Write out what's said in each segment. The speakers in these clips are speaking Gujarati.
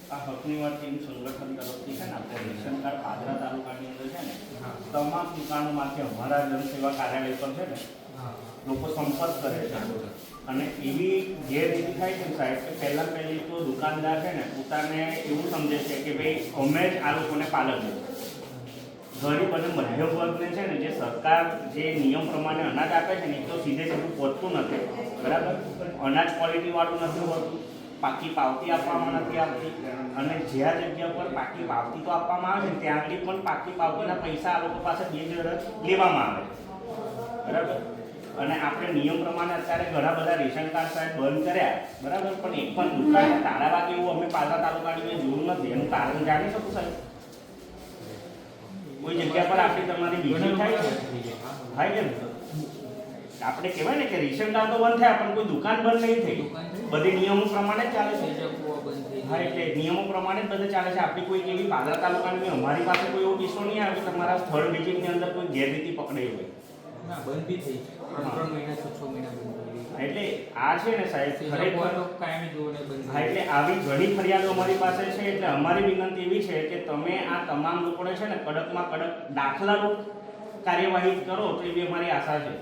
આ હકની વાત ટીમ સંગઠન તરફથી છે ને આપણે રેશન કાર્ડ પાદરા તાલુકાની અંદર છે ને તમામ દુકાનોમાંથી અમારા જનસેવા કાર્યાલય પર છે ને લોકો સંપર્ક કરે છે અને એવી ગેરરીતિ થાય છે સાહેબ કે પહેલી તો દુકાનદાર છે ને પોતાને એવું સમજે છે કે ભાઈ અમે જ આ લોકોને પાલક ગરીબ અને મધ્યમ વર્ગને છે ને જે સરકાર જે નિયમ પ્રમાણે અનાજ આપે છે ને એ તો સીધે સીધું પહોંચતું નથી બરાબર અનાજ ક્વોલિટીવાળું નથી હોતું પાકી પાવતી આપવામાં નથી આવતી અને જ્યાં જગ્યા પર પાકી પાવતી તો આપવામાં આવે છે ત્યાં આગળ પણ પાકી પાવતીના પૈસા આ લોકો પાસે લેવામાં આવે બરાબર અને આપણે નિયમ પ્રમાણે અત્યારે ઘણા બધા રેશન કાર્ડ સાહેબ બંધ કર્યા બરાબર પણ એક પણ દુકાન તાળા વાગે એવું અમે પાદરા તાલુકાની મેં જોયું નથી એનું કારણ જાણી શકું સાહેબ કોઈ જગ્યા પર આપણી તમારી બીજી થાય છે ને આપણે કહેવાય ને કે રેશન કાર્ડ તો બંધ થયા પણ કોઈ દુકાન બંધ નહીં થઈ બધી નિયમો પ્રમાણે જ ચાલે છે હા એટલે નિયમો પ્રમાણે જ બધે ચાલે છે આપણી કોઈ એવી પાદરા તાલુકાની અમારી પાસે કોઈ એવો કિસ્સો નહીં આવે કે તમારા સ્થળ વિઝિટની અંદર કોઈ ગેરરીતિ પકડાઈ હોય ના બંધ બી થઈ 3 મહિના 6 મહિના બંધ એટલે આ છે ને સાહેબ ખરેખર કાયમી જોડે બંધ હા એટલે આવી ઘણી ફરિયાદો અમારી પાસે છે એટલે અમારી વિનંતી એવી છે કે તમે આ તમામ લોકોને છે ને કડકમાં કડક દાખલારૂપ કાર્યવાહી કરો તો એવી અમારી આશા છે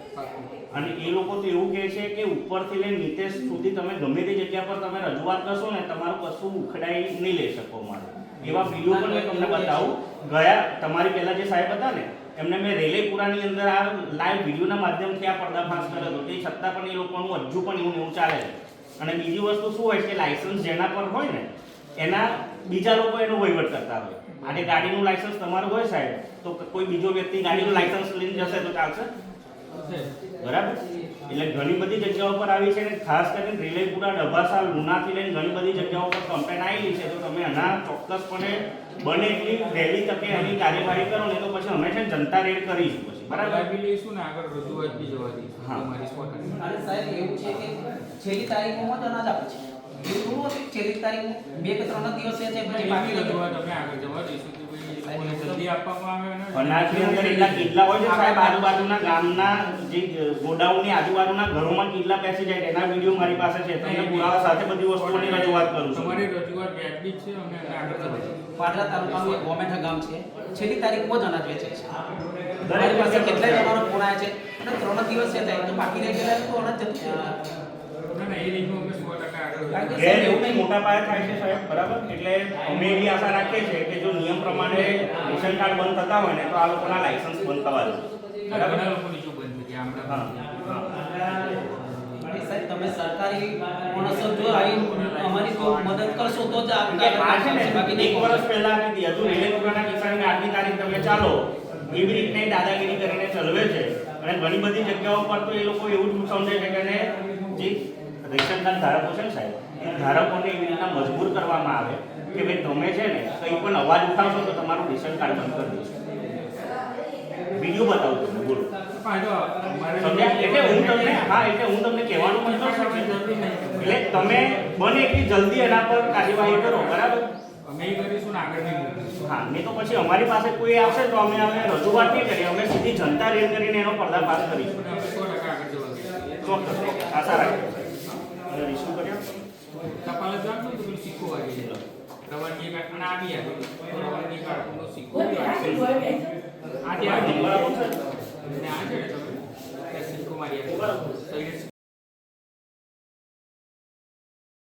અને એ લોકો તો એવું કહે છે કે ઉપરથી લઈને નીચે સુધી તમે ગમે તે જગ્યા પર તમે રજૂઆત કરશો ને તમારું કશું ઉખડાઈ નહીં લઈ શકો મારે એવા વિડીયો પણ મેં તમને બતાવું ગયા તમારી પહેલા જે સાહેબ હતા ને એમને મેં રેલેપુરાની અંદર આ લાઈવ વિડીયોના માધ્યમથી આ પર્દાફાશ કર્યો હતો તે છતાં પણ એ લોકોનું હજુ પણ એવું ચાલે છે અને બીજી વસ્તુ શું હોય કે લાયસન્સ જેના પર હોય ને એના બીજા લોકો એનો વહીવટ કરતા હોય આજે ગાડીનું લાયસન્સ તમારું હોય સાહેબ તો કોઈ બીજો વ્યક્તિ ગાડીનું લાયસન્સ લઈને જશે તો ચાલશે બરાબર એટલે ઘણી બધી જગ્યાઓ પર આવી છે ને ખાસ કરીને રેલેપુરા ડભાસા લુણાથી લઈને ઘણી બધી જગ્યાઓ પર કમ્પ્લેન આવેલી છે તો તમે આના ચોક્કસપણે બને એટલી વહેલી તકે એની કાર્યવાહી કરો ને તો પછી અમે છે જનતા રેડ કરીશું પછી બરાબર લાવી લઈશું ને આગળ રજૂઆત બી જવા દઈશું હા અમારી સ્પોટ અને સાહેબ એવું છે કે છેલ્લી તારીખોમાં જ અનાજ આપે છે એવું થોડું હતું છેલ્લી તારીખમાં 2 કે 3 દિવસે છે પછી બાકી રજૂઆત અમે આગળ જવા દઈશું કે ભાઈ જલ્દી આપવામાં આવે ને અનાજની અંદર એટલા કિલ્લા હોય છે સાહેબ આજુબાજુના ગામના જે ગોડાઉનની આજુબાજુના ઘરોમાં કિલ્લા બેસી જાય એના વિડીયો મારી પાસે છે તમને પુરાવા સાથે બધી વસ્તુઓની રજૂઆત કરું છું તમારી રજૂઆત વ્યાજબી છે અમે આગળ જવા પાદરા તાલુકાનું એક ગોમેઠા ગામ છે છેલ્લી તારીખમાં જ અનાજ વેચે છે મારી પાસે કેટલાય જવાનો ફોન આવ્યા છે અને 3 દિવસ છે તો બાકી રહી ગયેલા તો અનાજ જતું છે ના એ રીતનું અમે 100% આગળ ગેર એવું નહીં મોટા પાયે થાય છે સાહેબ બરાબર એટલે અમે એવી આશા રાખીએ છીએ કે જો નિયમ પ્રમાણે રેશન કાર્ડ બંધ થતા હોય ને તો આ લોકોના લાયસન્સ બંધ થવા દે બરાબર ઘણા લોકોની જો બંધ થઈ ગયા અને સાહેબ તમે સરકારી માણસો જો આવી અમારી તો મદદ કરશો તો જ આ છે ને એક વર્ષ પહેલા હતી હજુ રેલેપુરાના કિસાનની આજની તારીખ તમે ચાલો એવી રીતને દાદાગીરી કરીને ચલવે છે અને ઘણી બધી જગ્યાઓ પર તો એ લોકો એવું જ સમજે છે કે જે રેશન કાર્ડ ધારકો છે ને સાહેબ એ ધારકોને એવી રીતના મજબૂર કરવામાં આવે કે ભાઈ તમે છે ને કંઈ પણ અવાજ ઉઠાવશો તો તમારું રેશન કાર્ડ બંધ કરી દઈશું વિડીયો બતાવું તમને બોલો એટલે હું તમને કહેવાનું મતલબ એટલે તમે બને એટલી જલ્દી એના પર કાર્યવાહી કરો બરાબર અમે કરીશું ને આગળ નહીં હા નહીં તો પછી અમારી પાસે કોઈ આવશે તો અમે રજૂઆત નહીં કરીએ અમે સીધી જનતા રેડ કરીને એનો પર્દાફાશ કરીશું અમે 100% આગળ જવા ચોક્કસ આશા રાખીએ અને રિસ્યુ કર્યા ટપાલ જ રાખજો તો પેલું સિક્કો વાગી જાય રવાની એક અને આવી આવ્યો રવાની કાઢવાનો સિક્કો આજે આવી બરાબર છે અને આ છે ને તમે સિક્કો મારી આવ્યો